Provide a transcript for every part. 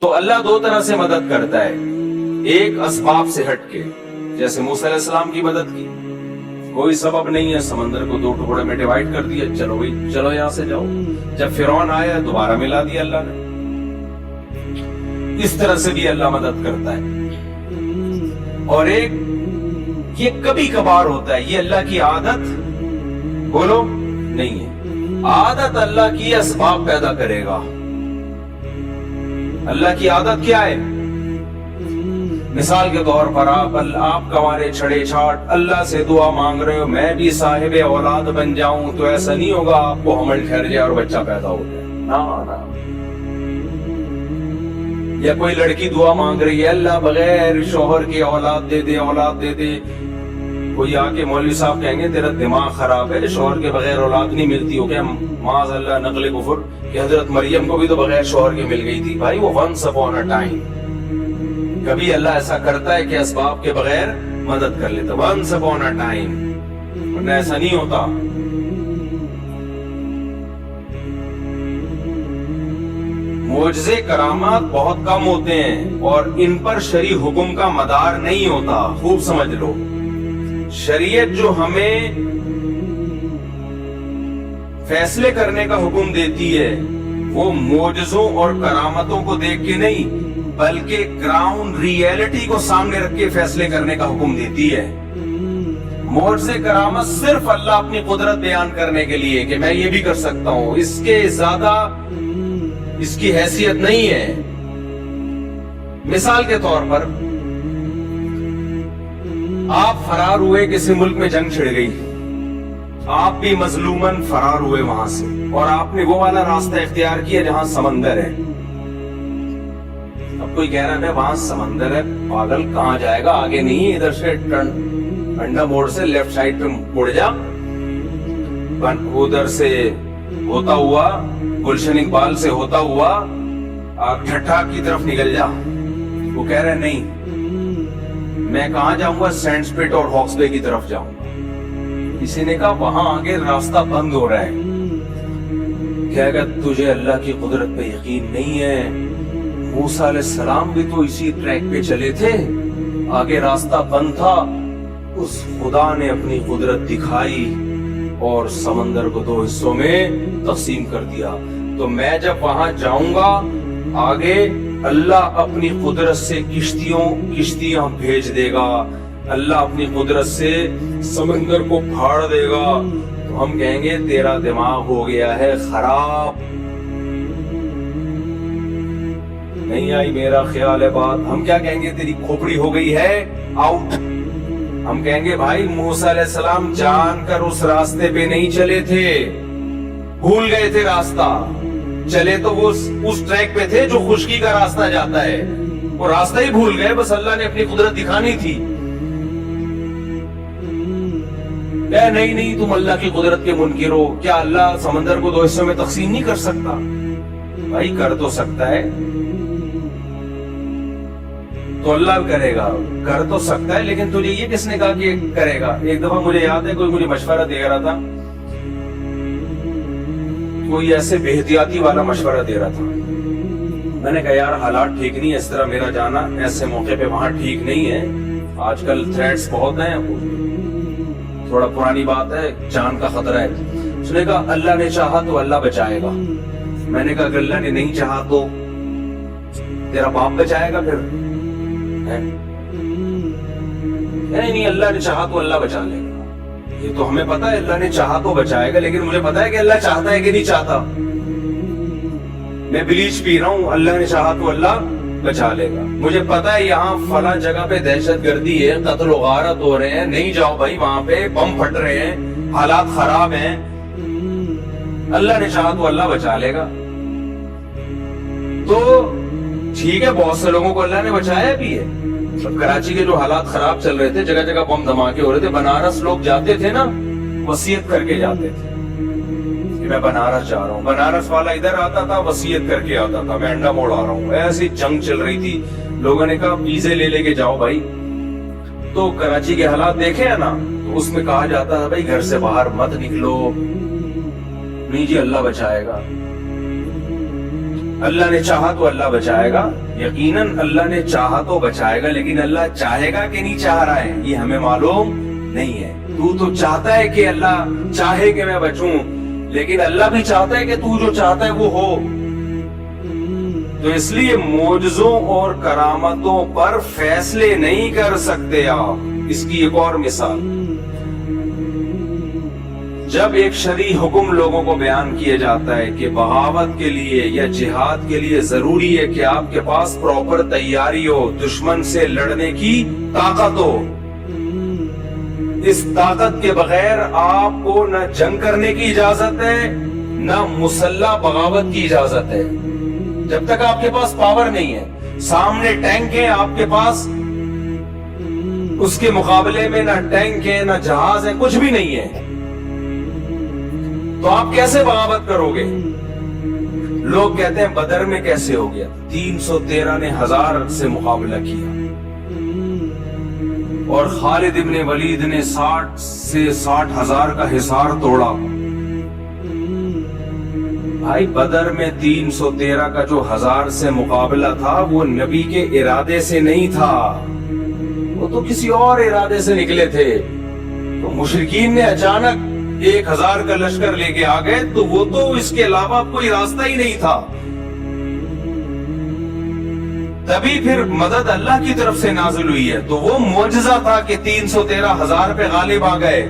تو اللہ دو طرح سے مدد کرتا ہے، ایک اسباب سے ہٹ کے، جیسے موسیٰ علیہ السلام کی مدد کی، کوئی سبب نہیں ہے، سمندر کو دو ٹکڑے میں ڈیوائڈ کر دیا، چلو بھائی چلو یہاں سے جاؤ، جب فرعون آیا دوبارہ ملا دیا اللہ نے۔ اس طرح سے بھی اللہ مدد کرتا ہے۔ اور ایک یہ کبھی کبھار ہوتا ہے، یہ اللہ کی عادت بولو نہیں ہے، عادت اللہ کی اسباب پیدا کرے گا۔ اللہ کی عادت کیا ہے؟ مثال کے طور پر آپ کمارے چھڑے چھاٹ اللہ سے دعا مانگ رہے ہو میں بھی صاحب اولاد بن جاؤں، تو ایسا نہیں ہوگا آپ کو حمل ٹھہر جائے اور بچہ پیدا ہو جائے، نا۔ یا کوئی لڑکی دعا مانگ رہی ہے اللہ بغیر شوہر کی اولاد دے دے، اولاد دے دے، کوئی آ کے مولوی صاحب کہیں گے تیرا دماغ خراب ہے، شوہر کے بغیر اولاد نہیں ملتی ہو کیا؟ معاذ اللہ نقل کفر کہ حضرت مریم کو بھی تو بغیر شوہر کے مل گئی تھی۔ بھائی وہ ونس اپون اے ٹائم، کبھی اللہ ایسا کرتا ہے کہ اسباب کے بغیر مدد کر لیتا، ونس اپون اے ٹائم، ورنہ ایسا نہیں ہوتا۔ معجزے کرامات بہت کم ہوتے ہیں اور ان پر شرعی حکم کا مدار نہیں ہوتا، خوب سمجھ لو۔ شریعت جو ہمیں فیصلے کرنے کا حکم دیتی ہے وہ معجزوں اور کرامتوں کو دیکھ کے نہیں بلکہ گراؤنڈ ریئلٹی کو سامنے رکھ کے فیصلے کرنے کا حکم دیتی ہے۔ معجزے کرامت صرف اللہ اپنی قدرت بیان کرنے کے لیے کہ میں یہ بھی کر سکتا ہوں، اس کے زیادہ اس کی حیثیت نہیں ہے۔ مثال کے طور پر آپ فرار ہوئے، کسی ملک میں جنگ چھڑ گئی، آپ بھی مظلوماً فرار ہوئے وہاں سے، اور آپ نے وہ والا راستہ اختیار کیا جہاں سمندر ہے۔ اب کوئی کہہ رہا ہے وہاں سمندر ہے، پاگل کہاں جائے گا، آگے نہیں، ادھر سے انڈا موڑ سے لیفٹ سائڈ پہ مڑ جا، ادھر سے ہوتا ہوا گلشن اقبال سے ہوتا ہوا ٹھٹھا کی طرف نکل جا۔ وہ کہہ رہے نہیں میں کہاں جاؤں گا، سینڈ سپٹ اور ہاکس بے کی طرف جاؤں گا۔ کسی نے کہا وہاں آگے راستہ بند ہو رہا ہے۔ کیا کہ تجھے اللہ کی قدرت پہ یقین نہیں ہے؟ موسیٰ علیہ السلام بھی تو اسی ٹریک پہ چلے تھے، آگے راستہ بند تھا، اس خدا نے اپنی قدرت دکھائی اور سمندر کو دو حصوں میں تقسیم کر دیا۔ تو میں جب وہاں جاؤں گا آگے اللہ اپنی قدرت سے کشتیاں بھیج دے گا، اللہ اپنی قدرت سے سمندر کو پھاڑ دے گا، تو ہم کہیں گے تیرا دماغ ہو گیا ہے خراب۔ نہیں آئی میرا خیال ہے بات؟ ہم کیا کہیں گے؟ تیری کھوپڑی ہو گئی ہے آؤٹ۔ ہم کہیں گے بھائی موسیٰ علیہ السلام جان کر اس راستے پہ نہیں چلے تھے، بھول گئے تھے راستہ، چلے تو وہ اس ٹریک پہ تھے جو خشکی کا راستہ جاتا ہے، وہ راستہ ہی بھول گئے، بس اللہ نے اپنی قدرت دکھانی تھی۔ نہیں تم اللہ کی قدرت کے منکر ہو، کیا اللہ سمندر کو دو حصوں میں تقسیم نہیں کر سکتا؟ بھائی کر تو سکتا ہے، تو اللہ کرے گا، کر تو سکتا ہے، لیکن تجھے یہ کس نے کہا کہ کرے گا؟ ایک دفعہ مجھے یاد ہے کوئی مجھے مشورہ دے رہا تھا، کوئی ایسے بے احتیاطی والا مشورہ دے رہا تھا۔ میں نے کہا یار حالات ٹھیک نہیں ہے، اس طرح میرا جانا ایسے موقع پہ وہاں ٹھیک نہیں ہے، آج کل تھریٹس بہت ہیں، تھوڑا پرانی بات ہے، جان کا خطرہ ہے۔ اس نے کہا اللہ نے چاہا تو اللہ بچائے گا۔ میں نے کہا اگر اللہ نے نہیں چاہا تو تیرا باپ بچائے گا؟ پھر نہیں اللہ نے چاہا تو اللہ بچا لے گا۔ یہ تو ہمیں پتا ہے اللہ نے چاہا تو بچائے گا، لیکن مجھے پتا ہے کہ اللہ چاہتا ہے کہ نہیں چاہتا۔ میں بلیچ پی رہا ہوں، اللہ نے چاہا تو اللہ بچا لے گا۔ مجھے پتا ہے یہاں فلاں جگہ پہ دہشت گردی ہے، قتل و غارت ہو رہے ہیں، نہیں جاؤ بھائی، وہاں پہ بم پھٹ رہے ہیں، حالات خراب ہیں، اللہ نے چاہا تو اللہ بچا لے گا۔ تو ٹھیک ہے، بہت سے لوگوں کو اللہ نے بچایا بھی ہے۔ کراچی کے جو حالات خراب چل رہے تھے، جگہ جگہ بم دھماکے ہو رہے تھے، بنارس لوگ جاتے تھے نا، وصیت کر کے جاتے تھے کہ میں بنارس جا رہا ہوں، بنارس والا ادھر آتا تھا وصیت کر کے آتا تھا میں انڈا موڑ آ رہا ہوں۔ ایسی جنگ چل رہی تھی، لوگوں نے کہا ویزے لے کے جاؤ بھائی۔ تو کراچی کے حالات دیکھے ہیں نا، تو اس میں کہا جاتا تھا بھائی گھر سے باہر مت نکلو، نہیں جی اللہ بچائے گا۔ اللہ نے چاہا تو اللہ بچائے گا، یقیناً اللہ نے چاہا تو بچائے گا، لیکن اللہ چاہے گا کہ نہیں چاہ رہا ہے یہ ہمیں معلوم نہیں ہے۔ تو چاہتا ہے کہ اللہ چاہے کہ میں بچوں، لیکن اللہ بھی چاہتا ہے کہ تو جو چاہتا ہے وہ ہو۔ تو اس لیے معجزوں اور کرامتوں پر فیصلے نہیں کر سکتے آپ۔ اس کی ایک اور مثال، جب ایک شرعی حکم لوگوں کو بیان کیا جاتا ہے کہ بغاوت کے لیے یا جہاد کے لیے ضروری ہے کہ آپ کے پاس پراپر تیاری ہو، دشمن سے لڑنے کی طاقت ہو، اس طاقت کے بغیر آپ کو نہ جنگ کرنے کی اجازت ہے نہ مسلح بغاوت کی اجازت ہے۔ جب تک آپ کے پاس پاور نہیں ہے، سامنے ٹینک ہے آپ کے پاس، اس کے مقابلے میں نہ ٹینک ہے نہ جہاز ہے، کچھ بھی نہیں ہے، تو آپ کیسے بغاوت کرو گے؟ لوگ کہتے ہیں بدر میں کیسے ہو گیا؟ 313 نے 1000 سے مقابلہ کیا، اور خالد ابن ولید نے 60 سے 60,000 کا حصار توڑا۔ بھائی بدر میں 313 کا جو 1000 سے مقابلہ تھا وہ نبی کے ارادے سے نہیں تھا، وہ تو کسی اور ارادے سے نکلے تھے۔ تو مشرکین نے اچانک 1000 کا لشکر لے کے آ گئے، تو وہ تو اس کے علاوہ کوئی راستہ ہی نہیں تھا۔ تبھی پھر مدد اللہ کی طرف سے نازل ہوئی ہے، تو وہ معجزہ تھا کہ 313,000 پہ غالب آ گئے۔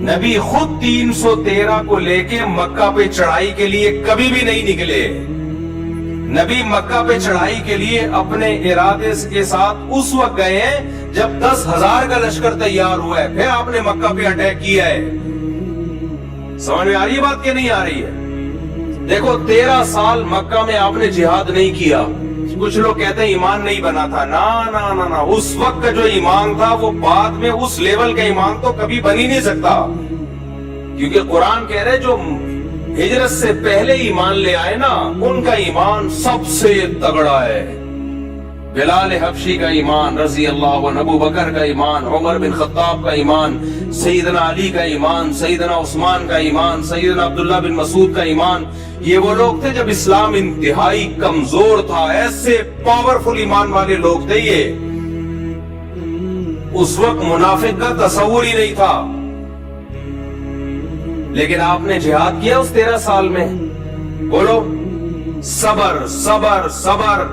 نبی خود 313 کو لے کے مکہ پہ چڑھائی کے لیے کبھی بھی نہیں نکلے۔ نبی مکہ پہ چڑھائی کے لیے اپنے ارادے کے ساتھ اس وقت گئے ہیں جب 10,000 کا لشکر تیار ہوا ہے، پھر آپ نے مکہ پہ اٹیک کیا ہے۔ سمجھ میں آ رہی ہے بات کہ نہیں آ رہی ہے؟ دیکھو 13 سال مکہ میں آپ نے جہاد نہیں کیا۔ کچھ لوگ کہتے ہیں ایمان نہیں بنا تھا، نا اس وقت کا جو ایمان تھا وہ بعد میں اس لیول کا ایمان تو کبھی بن ہی نہیں سکتا، کیونکہ قرآن کہہ رہے جو ہجرت سے پہلے ایمان لے آئے نا ان کا ایمان سب سے تگڑا ہے۔ بلال حبشی کا ایمان رضی اللہ عنہ، ابو بکر کا ایمان، عمر بن خطاب کا ایمان، سیدنا علی کا ایمان، سیدنا عثمان کا ایمان، سیدنا عبداللہ بن مسعود کا ایمان۔ یہ وہ لوگ تھے جب اسلام انتہائی کمزور تھا، ایسے پاورفل ایمان والے لوگ تھے یہ۔ اس وقت منافق کا تصور ہی نہیں تھا، لیکن آپ نے جہاد کیا اس 13 سال میں۔ بولو صبر صبر صبر،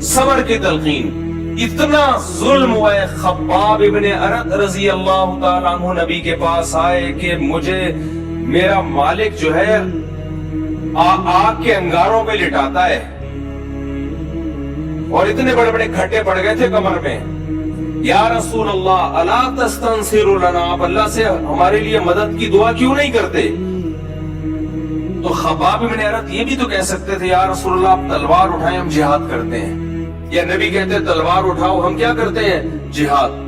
صبر کی تلقین۔ اتنا ظلم ہوا ہے، خباب ابن ارت رضی اللہ تعالیٰ عنہ نبی کے پاس آئے کہ مجھے میرا مالک جو ہے آگ کے انگاروں پہ لٹاتا ہے، اور اتنے بڑے بڑے گھٹے پڑ گئے تھے کمر میں۔ یا رسول اللہ الا تستنصر لنا، آپ اللہ سے ہمارے لیے مدد کی دعا کیوں نہیں کرتے؟ تو خباب ابن ارت یہ بھی تو کہہ سکتے تھے یا رسول اللہ آپ تلوار اٹھائیں ہم جہاد کرتے ہیں، یا نبی کہتے تلوار اٹھاؤ ہم کیا کرتے ہیں؟ جہاد۔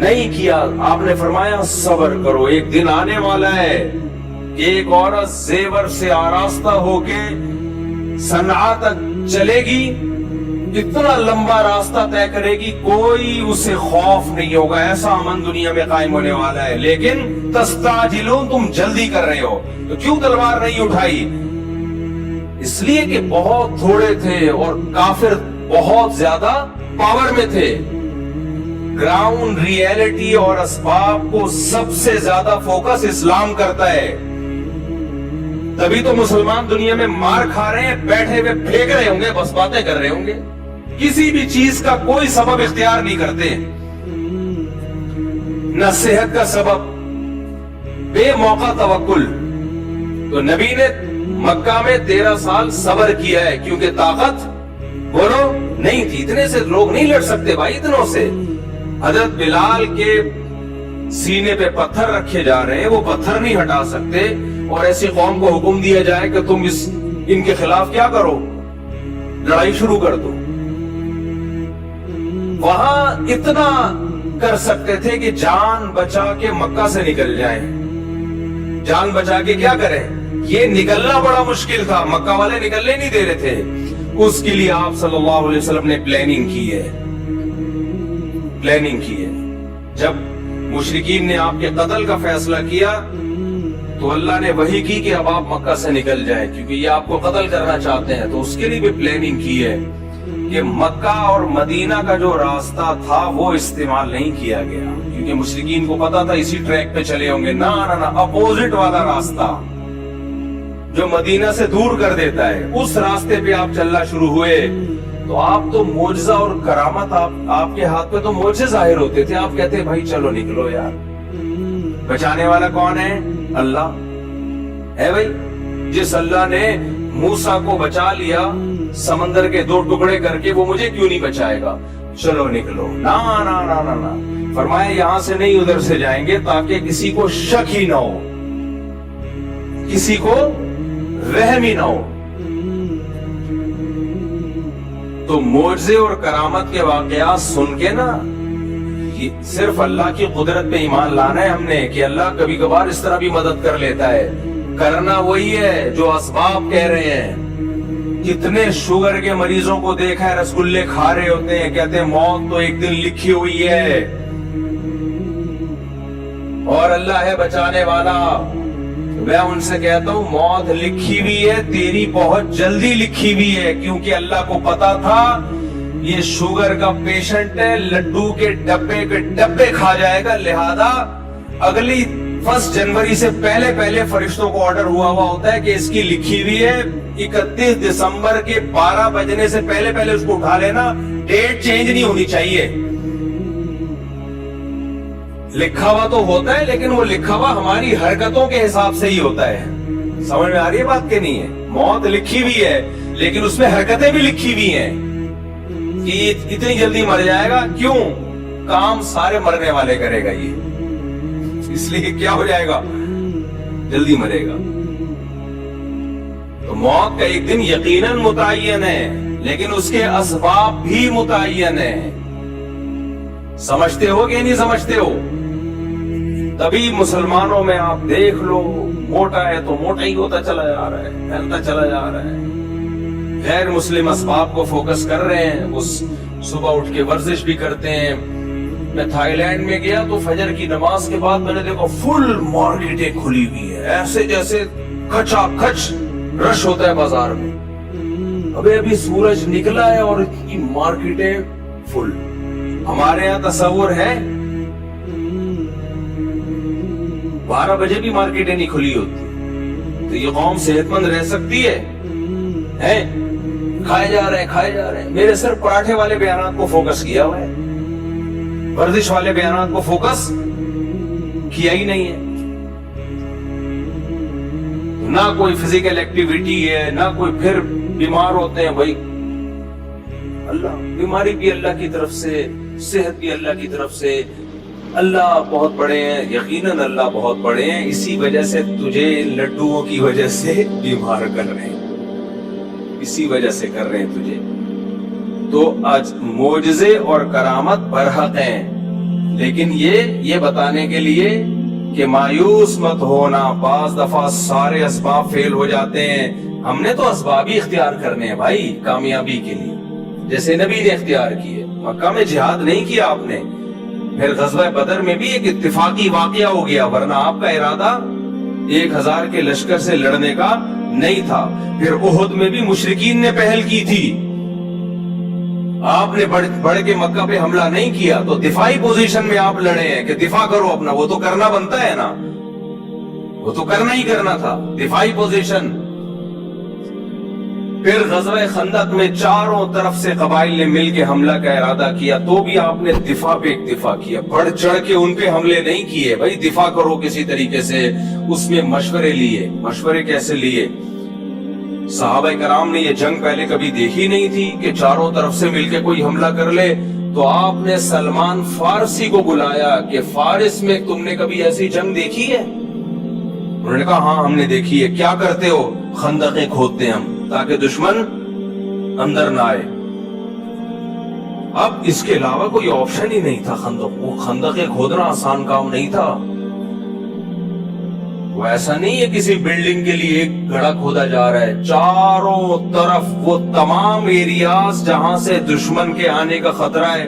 نہیں کیا، آپ نے فرمایا صبر کرو، ایک دن آنے والا ہے ایک عورت زیور سے آراستہ ہو کے صنعاء تک چلے گی، اتنا لمبا راستہ طے کرے گی، کوئی اسے خوف نہیں ہوگا، ایسا امن دنیا میں قائم ہونے والا ہے، لیکن تستعجلون، تم جلدی کر رہے ہو، تو کیوں تلوار نہیں اٹھائی؟ اس لیے کہ بہت تھوڑے تھے اور کافر بہت زیادہ پاور میں تھے۔ گراؤنڈ ریئلٹی اور اسباب کو سب سے زیادہ فوکس اسلام کرتا ہے، تبھی تو مسلمان دنیا میں مار کھا رہے ہیں، بیٹھے ہوئے پھینک رہے ہوں گے، بس باتیں کر رہے ہوں گے، کسی بھی چیز کا کوئی سبب اختیار نہیں کرتے، نہ صحت کا سبب، بے موقع توکل۔ تو نبی نے مکہ میں 13 سال صبر کیا ہے، کیونکہ طاقت بولو نہیں تھی، اتنے سے لوگ نہیں لڑ سکتے بھائی، اتنوں سے۔ حضرت بلال کے سینے پہ پتھر رکھے جا رہے ہیں، وہ پتھر نہیں ہٹا سکتے، اور ایسی قوم کو حکم دیا جائے کہ تم ان کے خلاف کیا کرو؟ لڑائی شروع کر دو۔ وہاں اتنا کر سکتے تھے کہ جان بچا کے مکہ سے نکل جائیں، جان بچا کے کیا کریں؟ یہ نکلنا بڑا مشکل تھا، مکہ والے نکلنے نہیں دے رہے تھے، اس کے لیے آپ صلی اللہ علیہ وسلم نے پلاننگ کی ہے۔ جب مشرکین نے آپ کے قتل کا فیصلہ کیا تو اللہ نے وحی کی کہ اب آپ مکہ سے نکل جائیں کیونکہ یہ آپ کو قتل کرنا چاہتے ہیں. تو اس کے لیے بھی پلاننگ کی ہے کہ مکہ اور مدینہ کا جو راستہ تھا وہ استعمال نہیں کیا گیا کیونکہ مشرکین کو پتا تھا اسی ٹریک پہ چلے ہوں گے. نہ اپوزٹ والا راستہ جو مدینہ سے دور کر دیتا ہے اس راستے پہ آپ چلنا شروع ہوئے. تو آپ تو معجزہ اور کرامت آپ کے ہاتھ پہ تو معجزے ظاہر ہوتے تھے. آپ کہتے بھائی چلو نکلو یار. بچانے والا کون ہے؟ اللہ ہے بھائی. جس اللہ نے موسیٰ کو بچا لیا سمندر کے 2 ٹکڑے کر کے وہ مجھے کیوں نہیں بچائے گا؟ چلو نکلو. نا نا نا نا نا فرمایا یہاں سے نہیں ادھر سے جائیں گے تاکہ کسی کو شک ہی نہ ہو, کسی کو وہم ہی نہ ہو. تو معجزے اور کرامت کے واقعات سن کے نا صرف اللہ کی قدرت پہ ایمان لانا ہے ہم نے کہ اللہ کبھی کبھار اس طرح بھی مدد کر لیتا ہے. کرنا وہی ہے جو اسباب کہہ رہے ہیں. کتنے شوگر کے مریضوں کو دیکھا ہے رسگلے کھا رہے ہوتے ہیں, کہتے ہیں موت تو ایک دن لکھی ہوئی ہے اور اللہ ہے بچانے والا. میں ان سے کہتا ہوں موت لکھی ہوئی ہے, تیری بہت جلدی لکھی ہوئی ہے کیونکہ اللہ کو پتا تھا یہ شوگر کا پیشنٹ ہے, لڈو کے ڈبے کھا جائے گا, لہذا اگلی 1 جنوری سے پہلے فرشتوں کو آرڈر ہوا ہوتا ہے کہ اس کی لکھی ہوئی ہے 31 دسمبر کے 12 بجنے سے پہلے اس کو اٹھا لینا, ڈیٹ چینج نہیں ہونی چاہیے. لکھا ہوا تو ہوتا ہے لیکن وہ لکھا ہوا ہماری حرکتوں کے حساب سے ہی ہوتا ہے. سمجھ میں آ رہی ہے بات کہ نہیں ہے؟ موت لکھی ہوئی ہے لیکن اس میں حرکتیں بھی لکھی ہوئی ہیں کہ اتنی جلدی مر جائے گا. کیوں؟ کام سارے مرنے والے کرے گا یہ, اس لیے کیا ہو جائے گا, جلدی مرے گا. تو موت کا ایک دن یقیناً متعین ہے لیکن اس کے اسباب بھی متعین ہیں. سمجھتے ہو کہ نہیں سمجھتے ہو؟ تبھی مسلمانوں میں آپ دیکھ لو موٹا ہے تو موٹا ہی ہوتا چلا جا رہا ہے, پھیلتا چلا جا رہا ہے. غیر مسلم اسباب کو فوکس کر رہے ہیں, اس صبح اٹھ کے ورزش بھی کرتے ہیں. میں تھائی لینڈ میں گیا تو فجر کی نماز کے بعد میں نے دیکھا فل مارکیٹیں کھلی ہوئی ہے, ایسے جیسے کھچا کھچ رش ہوتا ہے بازار میں. ابھی سورج نکلا ہے اور اتنی مارکیٹیں فل. ہمارے یہاں تصور ہے 12 بجے بھی مارکیٹیں نہیں کھلی ہوتی. تو یہ قوم صحت مند رہ سکتی ہے؟ کھائے جا رہے ہیں. میرے صرف پراٹھے والے بیانات کو فوکس کیا ہوا ہے, ورزش والے بیانات کو فوکس کیا ہی نہیں ہے. نہ کوئی فزیکل ایکٹیویٹی ہے نہ کوئی, پھر بیمار ہوتے ہیں. بھائی اللہ, بیماری بھی اللہ کی طرف سے, صحت بھی اللہ کی طرف سے. اللہ بہت بڑے ہیں, یقیناً اللہ بہت بڑے ہیں. اسی وجہ سے تجھے لڈوؤں کی وجہ سے بیمار کر رہے ہیں, اسی وجہ سے کر رہے ہیں تجھے. تو آج معجزے اور کرامت برحق ہیں لیکن یہ بتانے کے لیے کہ مایوس مت ہونا. بعض دفعہ سارے اسباب فیل ہو جاتے ہیں. ہم نے تو اسباب ہی اختیار کرنے ہیں بھائی کامیابی کے لیے, جیسے نبی نے اختیار کیے. مکہ میں جہاد نہیں کیا آپ نے, پھر غزوہ بدر میں بھی ایک اتفاقی واقعہ ہو گیا, ورنہ آپ کا ارادہ 1000 کے لشکر سے لڑنے کا نہیں تھا. پھر احد میں بھی مشرکین نے پہل کی تھی, آپ نے بڑھ کے مکہ پہ حملہ نہیں کیا. تو دفاعی پوزیشن میں آپ لڑے ہیں کہ دفاع کرو اپنا, وہ تو کرنا بنتا ہے نا, وہ تو کرنا ہی کرنا تھا, دفاعی پوزیشن. پھر غزوہ خندق میں چاروں طرف سے قبائل نے مل کے حملہ کا ارادہ کیا تو بھی آپ نے دفاع پہ اکتفا کیا, بڑھ چڑھ کے ان پہ حملے نہیں کیے. بھائی دفاع کرو کسی طریقے سے, اس میں مشورے لیے. مشورے کیسے لیے؟ صحابہ کرام نے یہ جنگ پہلے کبھی دیکھی نہیں تھی کہ چاروں طرف سے مل کے کوئی حملہ کر لے. تو آپ نے سلمان فارسی کو بلایا کہ فارس میں تم نے کبھی ایسی جنگ دیکھی ہے؟ انہوں نے کہا ہاں ہم نے دیکھی ہے. کیا کرتے ہو؟ خندقیں کھودتے ہیں ہم تاکہ دشمن اندر نہ آئے. اب اس کے علاوہ کوئی آپشن ہی نہیں تھا. خندقیں کھودنا آسان کام نہیں تھا. وہ ایسا نہیں ہے کسی بلڈنگ کے لیے ایک گڑھا کھودا جا رہا ہے, چاروں طرف وہ تمام ایریاز جہاں سے دشمن کے آنے کا خطرہ ہے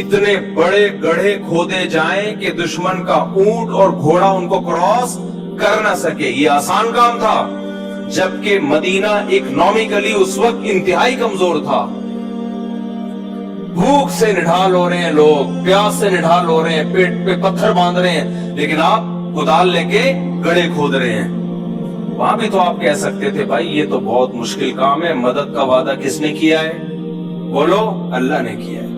اتنے بڑے گڑھے کھودے جائیں کہ دشمن کا اونٹ اور گھوڑا ان کو کراس کر نہ سکے. یہ آسان کام تھا, جبکہ مدینہ اکنامکلی اس وقت انتہائی کمزور تھا. بھوک سے نڈھال ہو رہے ہیں لوگ, پیاس سے نڈھال ہو رہے ہیں, پیٹ پہ پتھر باندھ رہے ہیں, لیکن آپ کدال لے کے گڑھے کھود رہے ہیں. وہاں بھی تو آپ کہہ سکتے تھے بھائی یہ تو بہت مشکل کام ہے, مدد کا وعدہ کس نے کیا ہے؟ بولو, اللہ نے کیا ہے.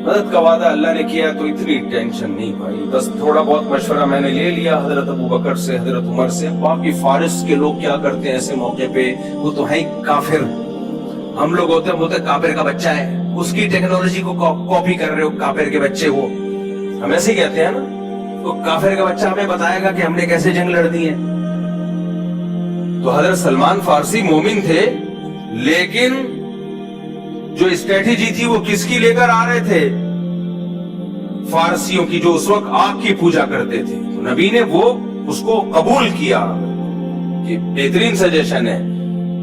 مدد کا وعدہ اللہ نے کیا ہے تو اتنی ٹینشن نہیں بھائی. بس تھوڑا بہت مشورہ میں نے لے لیا حضرت ابو بکر سے, حضرت عمر سے. باقی فارس کے لوگ کیا کرتے ہیں ایسے موقع پہ, وہ تو ہے کافر. ہم لوگ ہوتے ہیں بولتے کافر کا بچہ ہے, اس کی ٹیکنالوجی کو کاپی کر رہے ہو, کافر کے بچے ہو. ہم ایسے ہی کہتے ہیں نا, تو کافر کا بچہ ہمیں بتائے گا کہ ہم نے کیسے جنگ لڑ دی ہے. تو حضرت سلمان فارسی مومن تھے, لیکن جو اسٹریٹجی تھی وہ کس کی لے کر آ رہے تھے؟ فارسیوں کی, جو اس وقت آگ کی پوجا کرتے تھے. تو نبی نے وہ اس کو قبول کیا کہ بہترین سجیشن ہے.